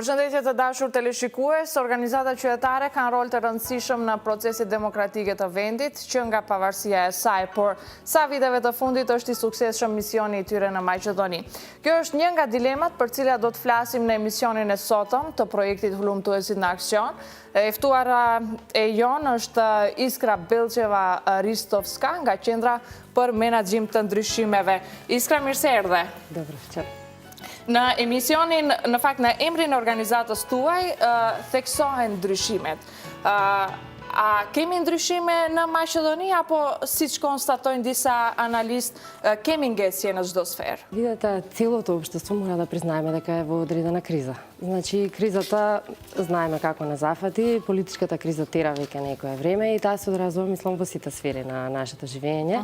Përshëndetje të dashur teleshikues, organizata qytetare kanë rol të rëndësishëm në procesit demokratike të vendit, që nga pavarësia e saj, por sa viteve të fundit është i suksesshëm misioni i tyre në Maqedoni. Kjo është një nga dilemat për cilat do të flasim në emisionin e sotëm të projektit Hullumtuesit në Aksion. E ftuara e jonë është Iskra Bellqeva Ristovska nga Qendra për Menaxhim të Ndryshimeve. Iskra, mirë se erdhe. Në emisionin, në fakt në emrin e organizatës tuaj, theksohen ndryshimet. A kemi ndryshime në Maqedoni, apo siç konstatojnë disa аналисtë, kemi ngesje në çdo сферë? Видите, целото општество мора да признаеме дека е во одредена криза. Значи, кризата знаеме како не зафати, политичката криза тера веќе некое време и таа се одразува, мислам, во сите сфери на нашето живење.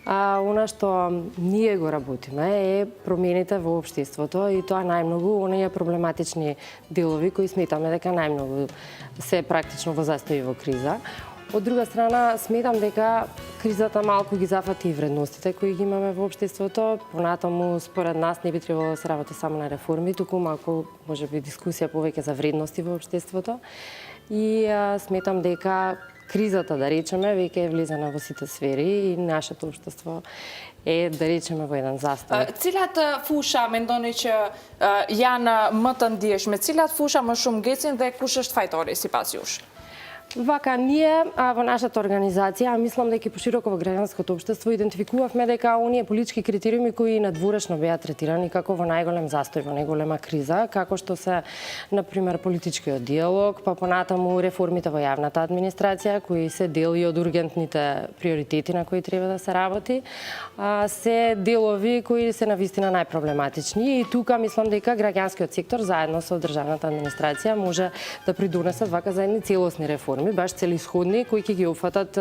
Она што ние го работиме е промените во општеството и тоа најмногу оние проблематични делови кои сметаме дека најмногу се практично во застој во криза. Од друга страна, сметам дека кризата малку ги зафати и вредностите кои ги имаме во општеството. Понатаму, според нас, не би требало да се работи само на реформи, туку малку, може би, дискусија повеќе за вредности во општеството. И сметам дека кризата, да речеме, веќе е влезена во сите сфери и нашето општество е, да речеме, во еден застој. Cilat fusha mendoni që janë më të ndjeshme? Cilat fusha më shumë ngecin dhe kush është fajtori sipas jush? Вака, ние во нашата организација, мислам дека и пошироко во граѓанското општество, идентификувавме дека оние политички критериуми кои надворешно беа третирани како во најголем застој, во најголема криза, како што се, например, политичкиот диалог, па понатаму реформите во јавната администрација, кои се дел и од ургентните приоритети на кои треба да се работи, се делови кои се навистина најпроблематични. И тука мислам дека граѓанскиот сектор заедно со државната администрација може да придонесат вака за едни целосни реформи, баш целисходни, кои ќе ги опфатат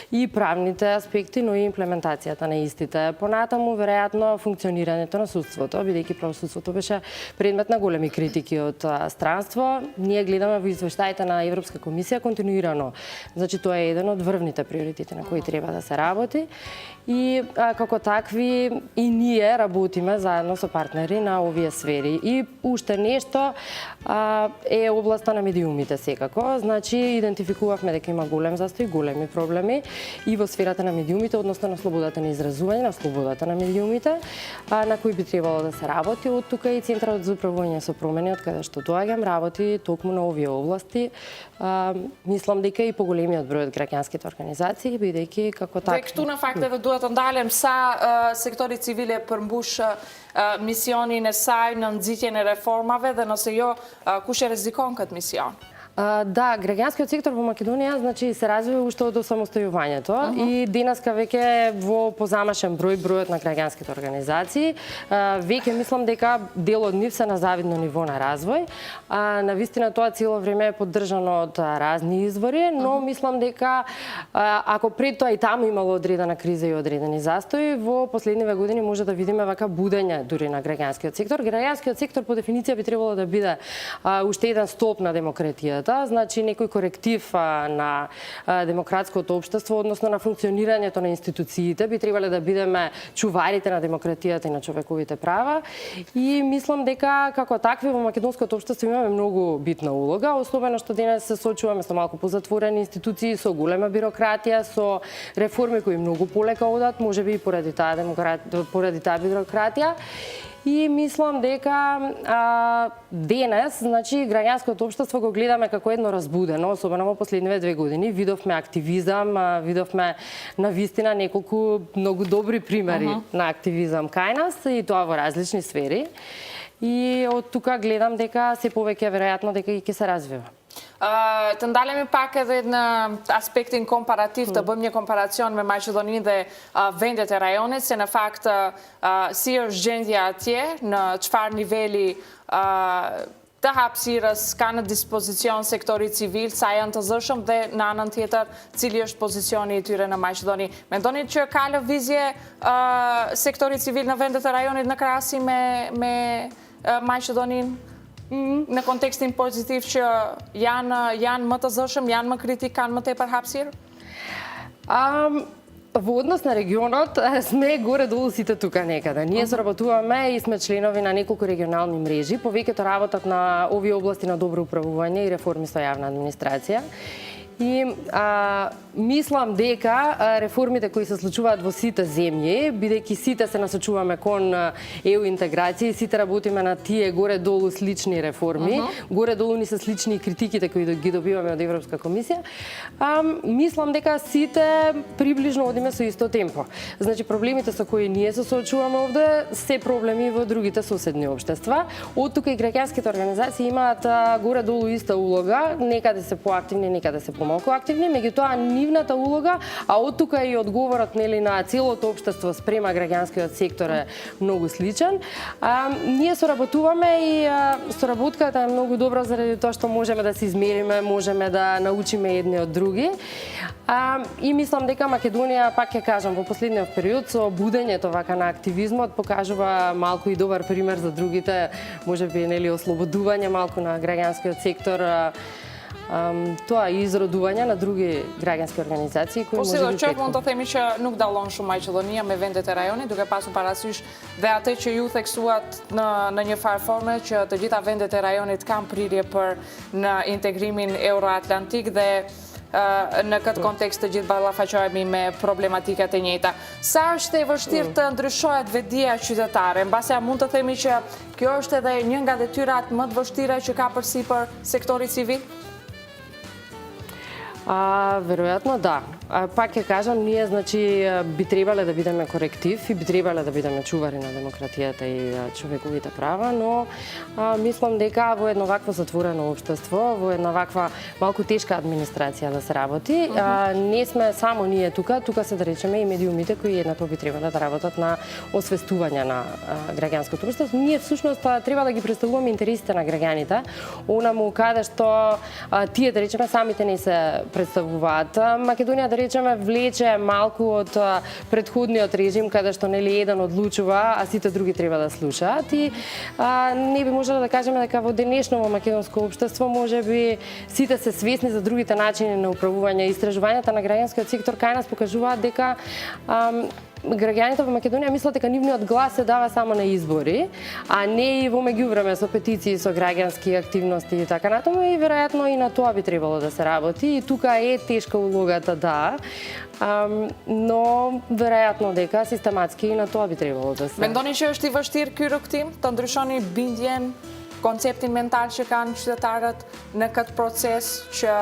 и правните аспекти, но и имплементацијата на истите. Понатаму, веројатно, функционирањето на судството, бидејќи правосудството беше предмет на големи критики од странство. Ние гледаме во извештаите на Европска комисија континуирано. Значи, тоа е еден од врвните приоритети на кои треба да се работи. И како такви и ние работиме заедно со партнери на овие сфери. И уште нешто е областа на медиумите секако. Значи, идентификувавме дека има голем застој, големи проблеми и во сферата на медиумите, односно на слободата на изразување, на слободата на медиумите, на кои би требало да се работи. Од тука и Центарот за управување со промени, од каде што доаѓам, работи токму на овие области. Мислам дека и поголемиот број од граѓанските организации, бидејќи како така... Dhe këtu në fakt edhe duhet të ndalem sa sektori civil e përmbush misionin e saj në nxitjen e reformave dhe nëse jo, kush e rrezikon këtë mision? Да, граѓанскиот сектор во Македонија, значи, се развива уште од осамостојувањето и денеска веќе е во позамашен бројот на граѓанските организации. Веќе мислам дека дел од нив се на завидно ниво на развој. Навистина тоа цело време е поддржано од разни извори, но мислам дека ако пред тоа и таму имало одредена криза и одредени застои, во последниве години може да видиме вака будење дури на граѓанскиот сектор. Граѓанскиот сектор по дефиниција би требало да биде уште еден столб на демократијата, значи некој коректив на демократското општество, односно на функционирањето на институциите. Би требале да бидеме чуварите на демократијата и на човековите права. И мислам дека како такви во македонското општество имаме многу битна улога, особено што денес се соочуваме со малку позатворени институции, со голема бирократија, со реформи кои многу полека одат, можеби и поради таа бирократија. И мислам дека денес, значи, граѓанското општество го гледаме како едно разбудено, особено во последниве 2 години. Видовме активизам, видовме навистина неколку многу добри примери на активизам кај нас и тоа во различни сфери. И од тука гледам дека се повеќе веројатно дека и ќе се развива. Të ndalemi pak edhe në aspektin komparativ, të bëjmë një komparacion me Maqedoninë dhe vendet e rajonit, se në fakt si është gjendja atje, në çfarë niveli të hapësirës ka në dispozicion sektori civil, sa janë të zëshëm dhe në anën tjetër, cili është pozicioni i tyre në Maqedoni. Mendoni që ka lëvizje sektori civil në vendet e rajonit në krahasim me Maqedoninë? Në kontekstin pozitiv që janë më të zëshëm, janë më kritik, kanë më tepër hapësirë? Во однос на регионот сме горе-долу сите тука некаде. Ние соработуваме и сме членови на неколку регионални мрежи. Повеќето работат на овие области на добро управување и реформи со јавна администрација. И мислам дека реформите кои се случуваат во сите земји, бидејќи сите се насочуваме кон ЕУ интеграција и сите работиме на тие горе-долу слични реформи, горе-долу ни се слични критиките кои ги добиваме од Европска комисија, мислам дека сите приближно одиме со исто темпо. Значи проблемите со кои ние се соочуваме овде се проблеми во другите соседни општества. Од тука и граѓанските организации имаат горе-долу иста улога, некаде се поактивни, некаде се помалку активни, меѓутоа нивната улога, а од тука и одговорот нели на целото општество спрема граѓанскиот сектор е многу сличен. Ние соработуваме и соработката е многу добра заради тоа што можеме да се измериме, можеме да научиме едни од други. И мислам дека Македонија, пак ќе кажам, во последниот период со будењето вака на активизмот покажува малку и добар пример за другите, можеби нели ослободување малку на граѓанскиот сектор. Тоа и изродување на други граѓански организации кои можеби очекувам да themi që nuk dallon shumë Maqedonia me vendet e rajonit, duke pasur parasysh dhe atë që ju theksuat në një farë forme që të gjitha vendet e rajonit kanë prirje për në integrimin euroatlantik dhe në këtë kontekst të gjithë ballafaqohemi me problematikat e njëjta. Sa është e vështirë të ndryshohet vetdia qytetare? Mbase mund të themi që kjo është edhe një nga detyrat më të vështira që ka përsipër sektori civil? Веројатно да. Пак ќе кажам, ние значи би требале да бидеме коректив и би требале да бидеме чувари на демократијата и човековите права, но мислам дека во едно вакво затворено општество, во една ваква малку тешка администрација да се работи, не сме само ние тука се да речеме и медиумите кои еднакво би требале да работат на освестување на граѓанското општество. Ние всушност треба да ги представуваме интересите на граѓаните, онаму каде што тие да речеме самите не се представуваат. Македонија да речеме влече малку од претходниот режим каде што нели еден одлучува, а сите други треба да слушаат и не би можело да кажеме дека во денешно македонско општество можеби сите се свесни за другите начини на управување. Истражувањата на граѓанскиот сектор кај нас покажуваат дека граѓаните во Македонија мислат дека нивниот глас се дава само на избори, а не и во меѓувреме со петиции, со граѓански активности и така натаму, и веројатно и на тоа би требало да се работи. И тука е тешка улогата, да, но веројатно дека систематски и на тоа би требало да се. Мендони që është i vështirë ky rrugtim të ndryshoni bindjen, konceptin mental që kanë qytetarët në këtë proces që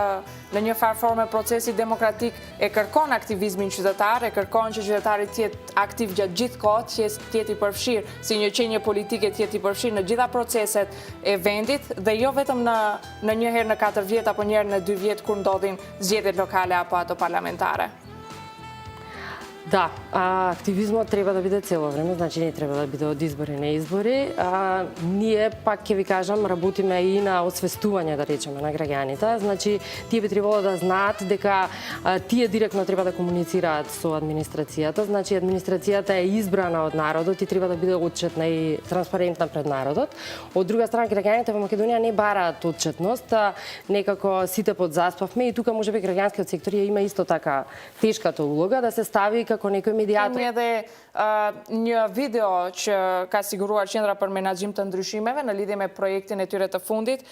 në një farë forme procesi demokratik e kërkon aktivizmin qytetar, e kërkon që qytetari të jetë aktiv gjatë gjithë kohët, që të jetë i përfshirë si një qenje politike, të jetë i përfshirë në gjitha proceset e vendit dhe jo vetëm në një herë në 4 vjet apo një herë në 2 vjet kur ndodhin zgjedhjet lokale apo ato parlamentare. Да, активизмот треба да биде цело време, значи не треба да биде од избори на избори. Ние, пак ќе ви кажам, работиме и на освестување, да речеме, на граѓаните. Значи, тие би требало да знаат дека тие директно треба да комуницираат со администрацијата. Значи, администрацијата е избрана од народот и треба да биде отчетна и транспарентна пред народот. Од друга страна, граѓаните во Македонија не бараат отчетност, некако сите подзаспавме и тука можеби граѓанскиот сектор има исто така тешката улога да се стави како некој медиатор. Kemi edhe një video që ka siguruar Qendra për Menaxhim të Ndryshimeve në lidhje me projektin e tyre të fundit.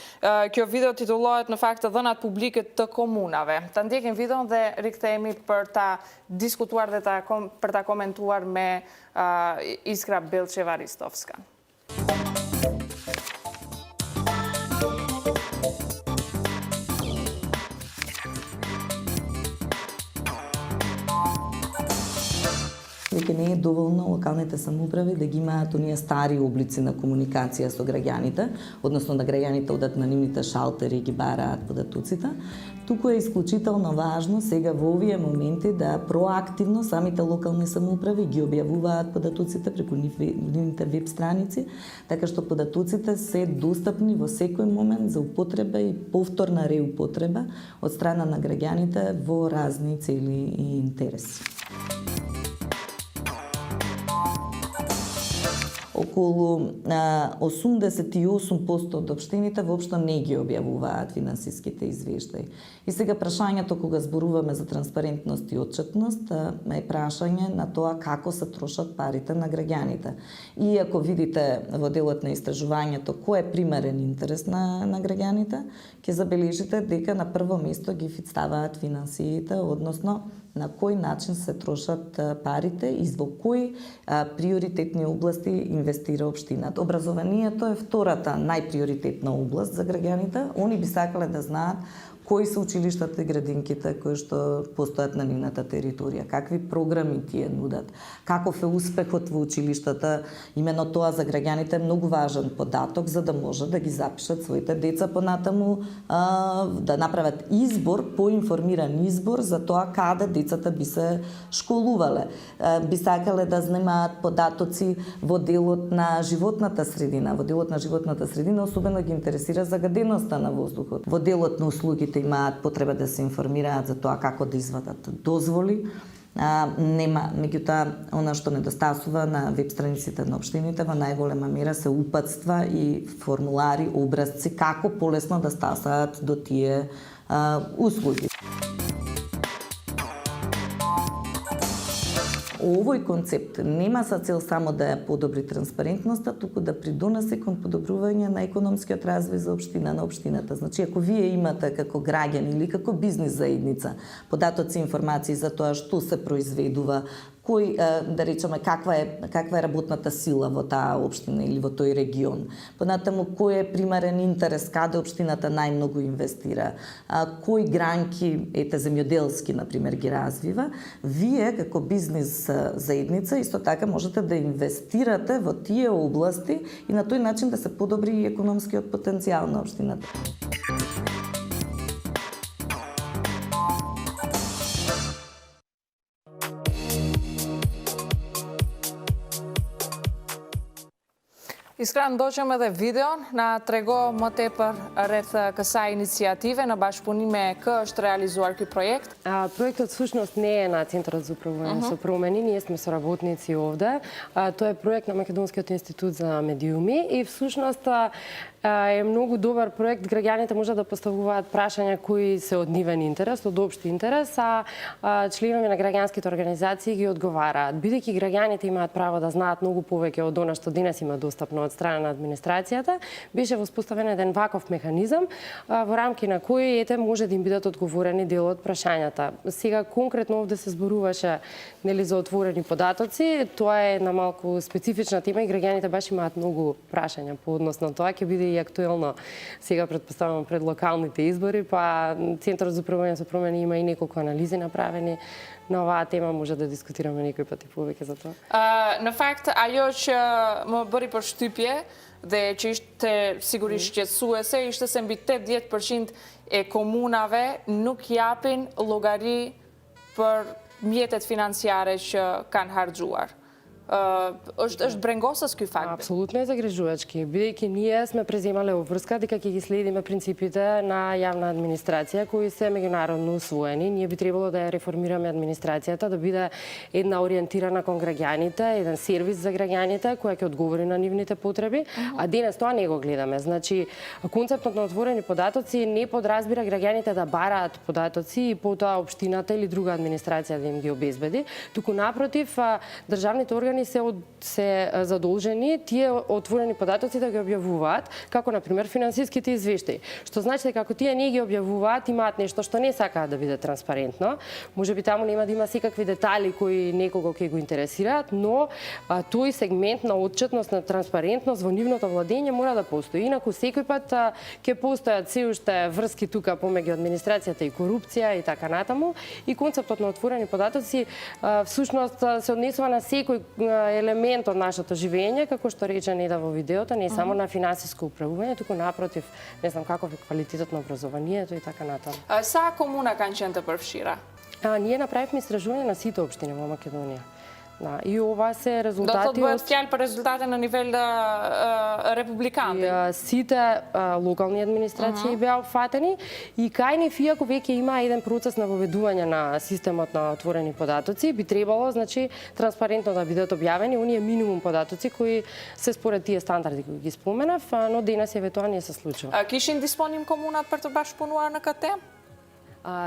Kjo video titullohet në fakt të dhënat publike të komunave. Ta ndjekim videon dhe rikthehemi për ta diskutuar dhe për ta komentuar me Iskra Bellçeva-Ristovska. Веќе не е доволно локалните самоуправи да ги имаат оние стари облици на комуникација со граѓаните, односно да граѓаните одат на нивните шалтери и ги бараат податоците. Туку е исклучително важно сега во овие моменти да проактивно самите локални самоуправи ги објавуваат податоците преку нивните веб страници, така што податоците се достапни во секој момент за употреба и повторна реупотреба од страна на граѓаните во разни цели и интереси. околу 88% од општините воопшто не ги објавуваат финансиските извештаи. И сега прашањето кога зборуваме за транспарентност и отчетност е прашање на тоа како се трошат парите на граѓаните. И ако видите во делот на истражувањето кој е примерен интерес на граѓаните, ќе забележите дека на прво место ги ставаат финансиите, односно на кој начин се трошат парите и во кои приоритетни области инвестира општината. Образованието е втората најприоритетна област за граѓаните. Они би сакале да знаат кои се училиштата и градинките кои што постојат на нивната територија, какви програми тие нудат, каков е успехот во училиштата. Именно тоа за граѓаните е многу важен податок за да може да ги запишат своите деца понатаму, да направат избор, поинформиран избор за тоа каде децата би се школувале. Би сакале да знемаат податоци во делот на животната средина. Во делот на животната средина особено ги интересира загаденоста на воздухот. Во делот на услугите имаат потреба да се информираат за тоа како да извадат дозволи. Нема, меѓутоа, она што недостасува на веб страниците на општините во најголема мера се упатства и формулари, образци како полесно да стасаат до тие услуги. Овој концепт нема за цел само да ја подобри транспарентноста, туку да придонесе кон подобрување на економскиот развој за на општината. Значи, ако вие имате како граѓани или како бизнис заедница податоци, информации за тоа што се произведува, кој, да речеме, каква е работната сила во таа општина или во тој регион. Понатаму, кој е примерен интерес, каде општината најмногу инвестира, кои гранки, земјоделски, например, ги развива, вие, како бизнес заедница, исто така можете да инвестирате во тие области и на тој начин да се подобри и економскиот потенцијал на општината. Искрен дожеме да видео на трего мотепар ред каса иницијативе на баш по ниме што реализуар кој проект. Проектот всушност не е на Центарот за управување со промени, ние сме соработници овде. Тоа е проект на Македонскиот институт за медиуми и всушност е многу добар проект. Граѓаните може да поставуваат прашања кои се од нивен интерес, од општи интерес, а членови на граѓанските организации ги одговараат. Бидејќи граѓаните имаат право да знаат многу повеќе од она што денес има достапно од страна на администрацијата, беше воспоставен еден ваков механизам во рамки на кој може да им бидат одговорени дел од прашањата. Сега конкретно овде се зборуваше за отворени податоци, тоа е на малку специфична тема и граѓаните баш имаат многу прашања по однос на тоа, ќе биде и актуелно сега претпоставувам пред локалните избори, па Центарот за управување со промени има и неколку анализи направени на оваа тема, може да дискутираме некој пат и повеќе за тоа. На факт, још ме bëri për shtypje dhe që ishte sigurisht qetësuese, ishte se mbi 80% e komunave nuk japin llogari për mjetet financiare që kanë harxuar. Është брengосас ky факт. Апсолутно е загрижувачки, бидејќи ние сме преземале обврска дека ќе ги следиме принципите на јавна администрација кои се меѓународно усвоени. Ние би требало да ја реформираме администрацијата, да биде една ориентирана кон граѓаните, еден сервис за граѓаните која ќе одговори на нивните потреби, а денес тоа не го гледаме. Значи, концептот на отворени податоци не подразбира граѓаните да бараат податоци и потоа општината или друга администрација да им ги обезбеди, туку напротив, државните органи се задолжени тие отворени податоци да ги објавуваат, како на пример финансиските извештаи. Што значи дека ако тие не ги објавуваат, имаат нешто што не сакаат да биде транспарентно. Можеби таму нема да има секакви детали кои некого ќе го интересираат, но тој сегмент на отчетност, на транспарентност во нивното владење мора да постои. Инаку секој пат ќе постојат се уште врски тука помеѓу администрацијата и корупција и така натаму. И концептот на отворени податоци всушност се однесува на секој елемент од нашето живење, како што рече Неда во видеото, не само на финансиско управување, туку напротив, не знам каков е квалитетот на образованието и така натаму. Sa комуна kanë qenë të përfshira? Ние направивме истражување на сите општини во Македонија. Да, и ова се Do резултати thotë bëhet fjalë për rezultate në nivel republikan. сите локални администрации беа опфатени и кај нив, иако веќе има еден процес на воведување на системот на отворени податоци, би требало, значи, транспарентно да бидат објавени оние минимум податоци кои се според тие стандарди кои ги споменав, но денес евентуално не се случува. Kishin disponim komunat për të bashkëpunuar në këtë temë?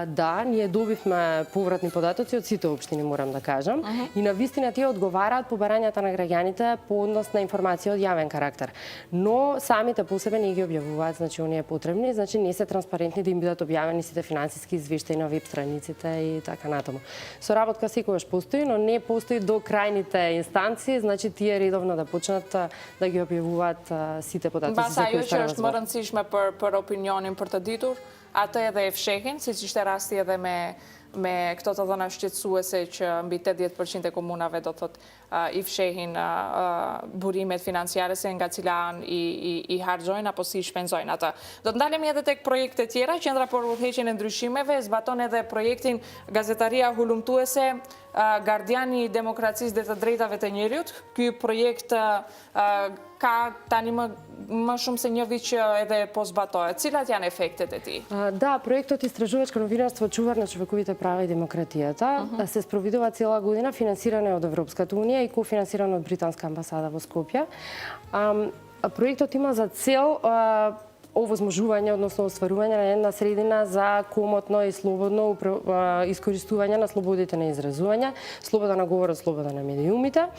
Да, ние добивме повратни податоци од сите општини, морам да кажам. И на вистина тие одговараат по барањата на граѓаните по однос на информација од јавен карактер. Но самите по себе не ги објавуваат, значи оние потребни, значи не се транспарентни да им бидат објавени сите финансиски извештаи на веб страниците и така натаму. Соработка секогаш постои, но не постои до крајните инстанции, значи тие редовно да почнат да ги објавуваат сите податоци за кои që është më rëndësishme për opinionin për të ditur, atë edhe e fshehin, siç ishte rasti edhe me këto të dhëna shqetësuese që mbi 80% e komunave do thotë i fshehin burimet financiare se nga cila anë i harxojnë apo si i shpenzojnë ata. Do të ndalemi edhe tek projekte tjera, Qendra për udhëheqjen e ndryshimeve zbaton edhe projektin Gazetaria Hulumtuese, Gardiani i Demokracisë dhe të Drejtave të Njerëzit. Ky projekt ka tani më shumë se një vit që edhe po zbatohet. Cilat janë efektet e tij? Да, проектот Истражувачко новинарство чувар на човековите права и демократијата се спровидува цела година, финансиране од Европската унија и кофинансирано од Британска амбасада во Скопје. Проектот има за цел овозможување, односно остварување на една средина за комотно и слободно искористување на слободите на изразување, слобода на говорот, слобода на медиумите,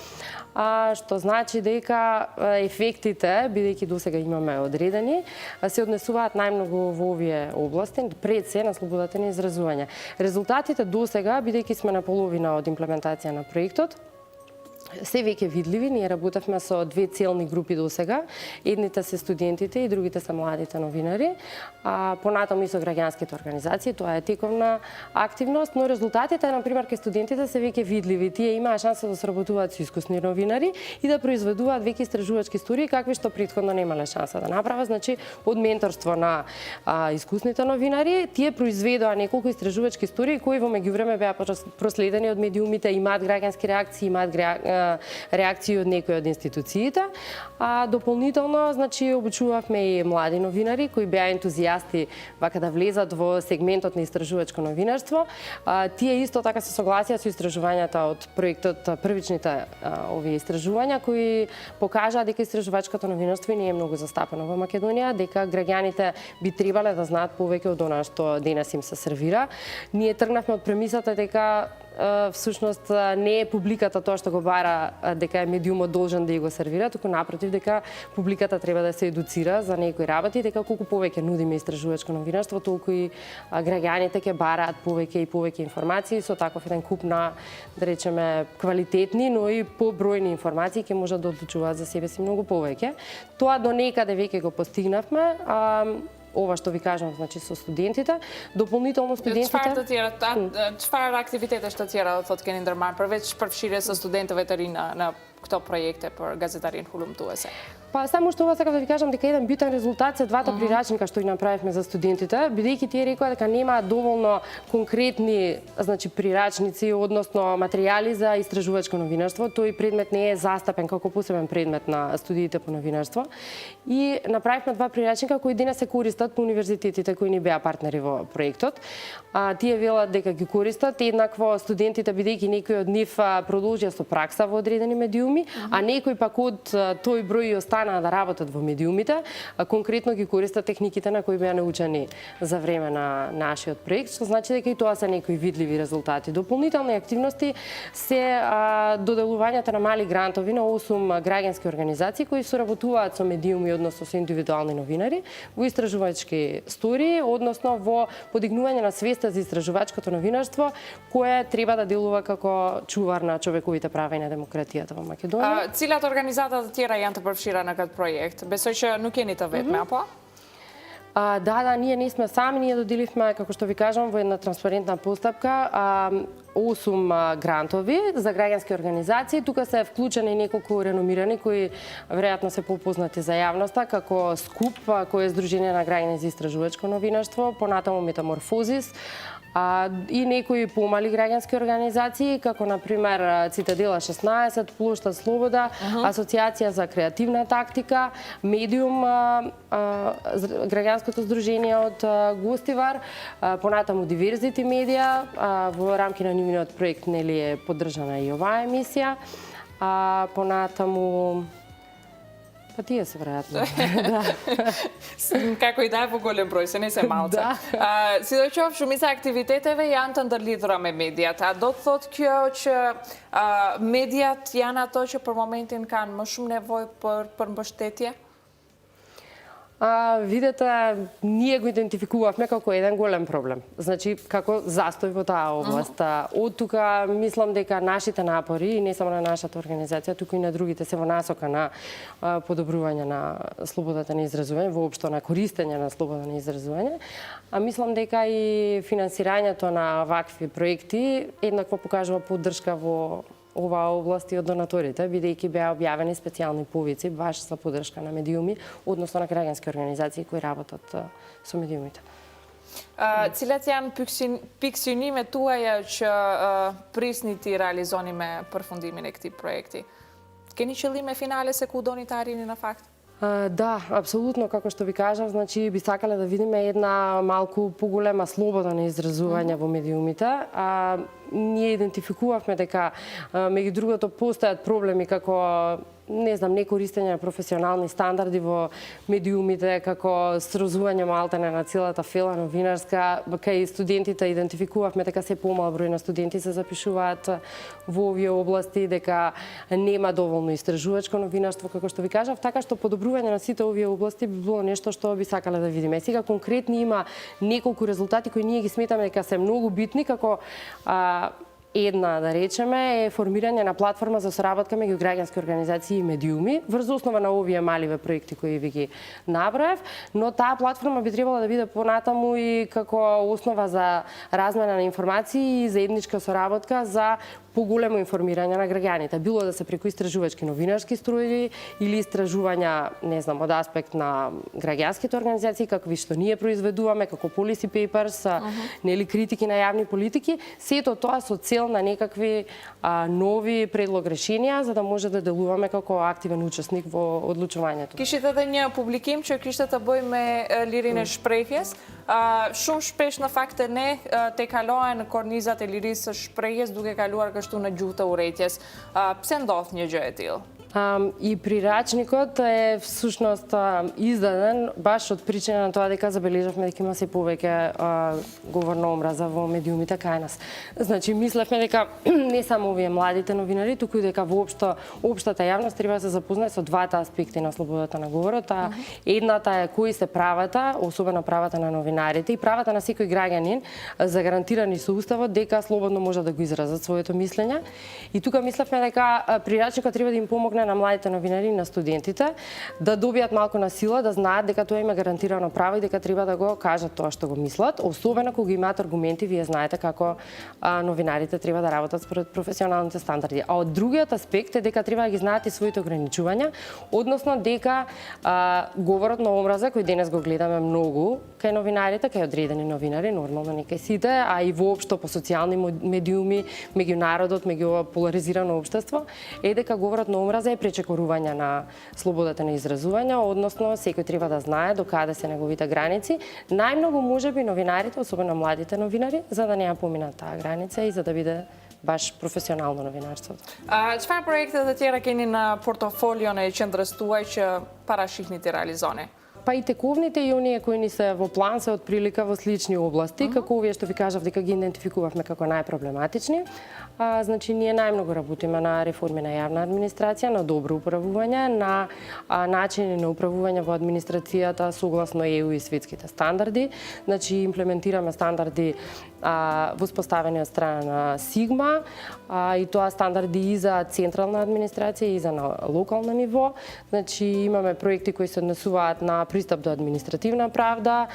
што значи дека ефектите, бидејќи досега имаме одредени, се однесуваат најмногу во овие области, пред се на слободата на изразување. Резултатите досега, бидејќи сме на половина од имплементација на проектот, се веќе видливи. Ние работевме со две целни групи досега. Едните се студентите и другите се младите новинари. Понатаму и со граѓанските организации. Тоа е тековна активност, но резултатите, например, кај студентите се веќе видливи. Тие имаа шанса да сработуваат со искусни новинари и да произведуваат веќе истражувачки студии, какви што претходно немале шанса да направат. Значи, од менторство на искусните новинари, тие произведоа неколку истражувачки студии кои во меѓувреме беа проследени од медиумите, имаат граѓански реакции, имаат реакции од некои од институциите. Дополнително, значи, обучувавме и млади новинари кои беа ентузијасти вака да влезат во сегментот на истражувачко новинарство. Тие исто така се согласија со истражувањата од проектот, првичните овие истражувања кои покажаа дека истражувачкото новинарство не е многу застапено во Македонија, дека граѓаните би требале да знаат повеќе од она што денес им се сервира. Ние тргнавме од премисата дека всушност не е публиката тоа што го бара дека е медиумот должен да ја го сервира, туку напротив дека публиката треба да се едуцира за некои работи, дека колку повеќе нудиме истражувачко новинарство, толку и граѓаните ќе бараат повеќе и повеќе информации со таков еден куп на, да речеме, квалитетни, но и побројни информации ќе можат да одлучуваат за себе си многу повеќе. Тоа до некаде веќе го постигнавме. Ова што ви кажам, значи со студентите, дополнително студентите. Çfarë aktivitete të tjera do thotë keni ndërmarrë përveç përfshirjes së studentëve të rinë në këto projekte për Gazetarin Hulumtuese? Па само што ова сакам да ви кажам дека еден битен резултат се двата прирачника што ги направивме за студентите, бидејќи тие рекоа дека нема доволно конкретни, значи, прирачници, односно материјали за истражувачко новинарство. Тој предмет не е застапен како посебен предмет на студиите по новинарство. И направивме два прирачника кои денес се користат по универзитетите кои ни беа партнери во проектот. Тие велат дека ги користат еднакво студентите, бидејќи некои од нив продолжија со пракса во одредени медиуми, а некои пак од тој број останаа да работат во медиумите, конкретно ги користат техниките на кои беа научени за време на нашиот проект, што значи дека и тоа се некои видливи резултати. Дополнителни активности се доделувањето на мали грантови на 8 граѓански организации кои соработуваат со медиуми, односно со индивидуални новинари, во истражувачки студии, односно во подигнување на свеста за истражувачкото новинарство, кое треба да делува како чувар на човековите права и на демократијата во Македонија. Cilat organizata të tjera janë të përfshira në këtë projekt? Besoj që nuk jeni të vetme, apo? Да, ние не сме сами, ние доделивме, како што ви кажам, во една транспарентна постапка 8 грантови за граѓански организации. Тука се вклучени неколку реномирани кои веројатно се попознати за јавноста, како СКУП, кој е Сдружение на граѓани за истражувачко новинарство, понатаму Метаморфозис, и некои помали граѓански организации, како например Цитадела 16, Плошта Слобода, Асоциација за креативна тактика, Медиум, граѓанското здружение од Гостивар, понатаму Диверзити медија, во рамки на нивниот проект нели е поддржана и оваа емисија, понатаму па тие се веројатно. Како и да е во голем број, се не се малце. Си дојчов шумица активитетеве и антандрлидраме медијата. Дотот kjo që медијат janë ato që për momentin kanë më shumë nevojë për mbështetje? Видете, ние го идентификувавме како еден голем проблем. Значи, како застој во таа област. Од тука, мислам дека нашите напори, и не само на нашата организација, туку и на другите, се во насока на подобрување на слободата на изразување, воопшто на користење на слобода на изразување. Мислам дека и финансирањето на вакви проекти еднакво покажува поддршка во оваа област и од донаторите, бидејќи беа објавени специјални повици баш за поддршка на медиуми, односно на граѓански организации кои работат со медиумите. Cilat janë pikësynimet tuaja që prisni ti realizoni me përfundimin e këtij projekti? Keni qëllime finale se ku doni të arrini në fakt? Да, апсолутно, како што ви кажав, значи би сакале да видиме една малку поголема слобода на изразување во медиумите. Ние идентификувавме дека меѓу другото постојат проблеми како не знам, некористење на професионални стандарди во медиумите, како срозување малтене на целата фела новинарска, кај студентите идентификувавме дека се помал број на студенти се запишуваат во овие области, дека нема доволно истражувачко новинарство, како што ви кажав, така што подобрување на сите овие области би било нешто што би сакале да видиме. Сега конкретни има неколку резултати кои ние ги сметаме дека се многу битни, како една, да речеме, е формирање на платформа за соработка меѓу граѓански организации и медиуми, врз основа на овие маливе проекти кои ви ги наброев, но таа платформа би требала да биде понатаму и како основа за размена на информации и заедничка соработка за поголемо информирање на граѓаните, било да се преку истражувачки новинарски струи или истражувања, не знам, од аспект на граѓанските организации, какви што ние произведуваме, како policy papers, нели критики на јавни политики, сето тоа со цел на некакви нови предлог решенија, за да може да делуваме како активен учесник во одлучувањето. Kishit edhe një publikim që kishte të bëjë me lirinë e shprehjes. Shumë shpesh në fakt e ne te kalohen kornizat e lirisë së shprehjes duke kaluar kështu në gjuhë të urrëties. Pse ndodh një gjë e tillë? И прирачникот е всушност издаден баш од причина на тоа дека забележавме дека има се повеќе говорна омраза во медиумите кај нас. Значи, мислевме дека не само овие младите новинари, туку и дека воопшто општата јавност треба да се запознае со двата аспекти на слободата на говорот. Едната е кои се правата, особено правата на новинарите и правата на секој граѓанин загарантирани со уставот дека слободно може да го изразат своето мислење. И тука мислевме дека прирачникот треба да им помогне на младите новинари и на студентите да добијат малку на сила, да знаат дека тоа има гарантирано право и дека треба да го кажат тоа што го мислат, особено кога имаат аргументи, вие знаете како новинарите треба да работат според професионалните стандарди. А од другиот аспект е дека треба да ги знаат и своите ограничувања, односно дека говорот на омраза кој денес го гледаме многу кај новинарите, кај одредени новинари, нормално не кај сите, а и воопшто по социјални медиуми, меѓу народот, меѓу поларизирано општество, е дека говорот на омраза е пречекорување на слободата на изразување, односно секој треба да знае докаде се неговите граници. Најмногу можеби новинарите, особено младите новинари, за да не ја поминат таа граница и за да биде баш професионално новинарството. Çfarë projekte të tjera keni në portofolion e qendrës tuaj që parashihni të realizoni? Па и тековните и оние кои ни се во план се од прилика во слични области, како овие што ви кажав дека ги идентификувавме како најпроблематични. Значи, ние најмногу работиме на реформи на јавна администрација, на добро управување, на начини на управување во администрацијата согласно ЕУ и светските стандарди. Значи, имплементираме стандарди воспоставени од страна на Сигма, и тоа стандарди и за централна администрација и за на локално ниво. Значи, имаме проекти кои се однесуваат на пристап до административна правда,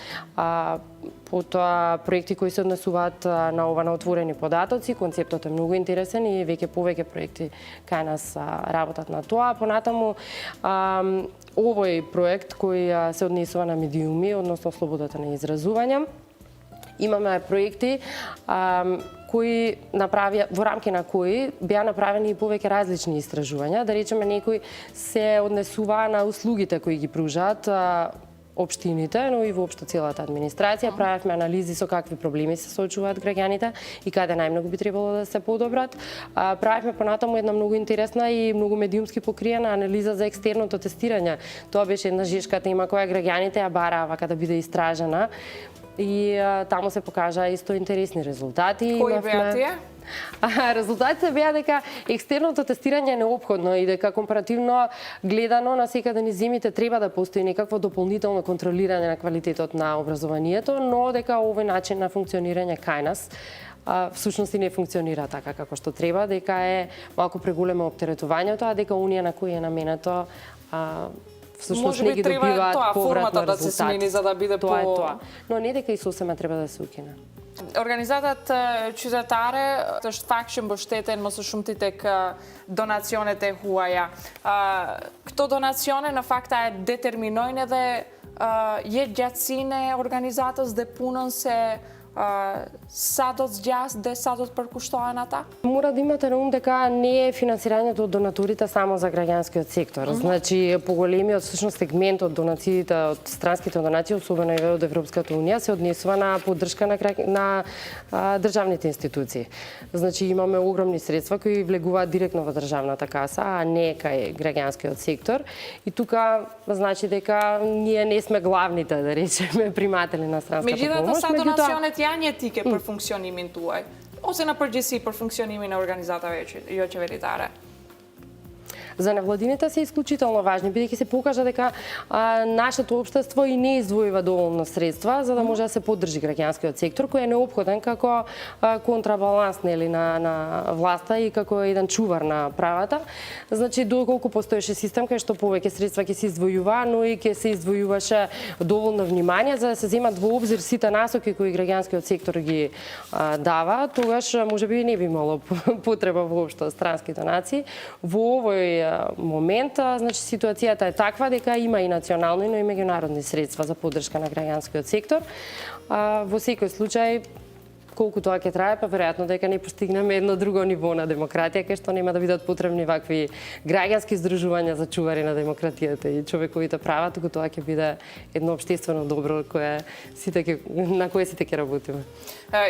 потоа проекти кои се однесуваат на ова на отворени податоци. Концептот е многу интересен и веќе повеќе проекти кај нас работат на тоа. Понатаму овој проект кој се однесува на медиуми, односно слободата на изразување, Имаме проекти во рамки на кои беа направени и повеќе различни истражувања. Да речеме, некои се однесуваа на услугите кои ги пружаат општините, но и воопшто целата администрација. Правевме анализи со какви проблеми се соочуваат граѓаните и каде најмногу би требало да се подобрат. Правевме понатаму една многу интересна и многу медиумски покриена анализа за екстерното тестирање. Тоа беше една жешка тема која граѓаните ја бараа вака да биде истражена. И таму се покажа исто интересни резултати. Кои беа тие? Резултатите беа дека екстерното тестирање е неопходно и дека компаративно гледано на секаде низ земјите треба да постои некакво дополнително контролирање на квалитетот на образованието, но дека овој начин на функционирање кај нас всушност и не функционира така како што треба, дека е малку преголемо оптеретувањето, а дека унија на кој е наменето всушност не ги добиваат повратно резултат. Да се смени за да биде тоа е тоа. Но не дека и сосема треба да се укине. Organizatët qytetare është fakt që mbështeten më së shumti tek donacionet e huaja. Këto donacione në fakt determinojnë edhe jetëgjatësinë e organizatës dhe punën se sa do të zgjas dhe sa do të përkushtohen ata? Мора да имате на ум дека не е финансирањето од донаторите само за граѓанскиот сектор. Значи, поголемиот всушност сегмент од донациите, од странските донации, особено и од Европската унија, се однесува на поддршка на државните институции. Значи, имаме огромни средства кои влегуваат директно во државната каса, а не кај граѓанскиот сектор. И тука значи дека ние не сме главните, да речеме, приматели на странската помош. Меѓутоа, са донационet janë etike për funksionimin tuaj, ose në përgjithësi për funksionimin e organizatave jo qeveritare? За невладините се исклучително важни, бидејќи се покажа дека нашето општество и не издвојува доволно средства за да може да се поддржи граѓанскиот сектор, кој е неопходен како контрабаланс на власта и како еден чувар на правата. Значи, доколку постоеше систем кај што повеќе средства ќе се издвојува, но и ќе се издвојуваше доволно внимание за да се земат во обзир сите насоки кои граѓанскиот сектор ги дава, тогаш можеби не би имало потреба воопшто странски донации. Во овој момент, значи ситуацијата е таква дека има и национални, но и меѓународни средства за поддршка на граѓанскиот сектор. Во секој случај, колку тоа ќе трае, па веројатно дека не постигнеме едно друго ниво на демократија, кај што нема да бидат потребни вакви граѓански здружувања за чувари на демократијата и човековите права, туку тоа ќе биде едно општествено добро на кое сите ќе работиме.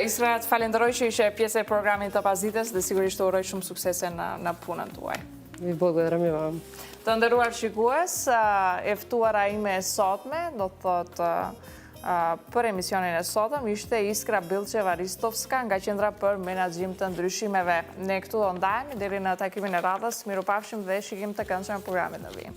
Искра, të falenderoj që ishe pjesë e programit të Pazites dhe sigurisht të uroj shumë suksese në punën tuaj. Vi благодарам и вам. Të nderuar shikues, e ftuara ime e sotme, do të thotë për emisionin e sotëm, ishte Iskra Bilçeva-Ristovska nga Qendra për Menaxhim të Ndryshimeve. Ne këtu do ndajemi deri në takimin e radhës. Mirupafshim dhe shikim të këndshëm programit në vijim.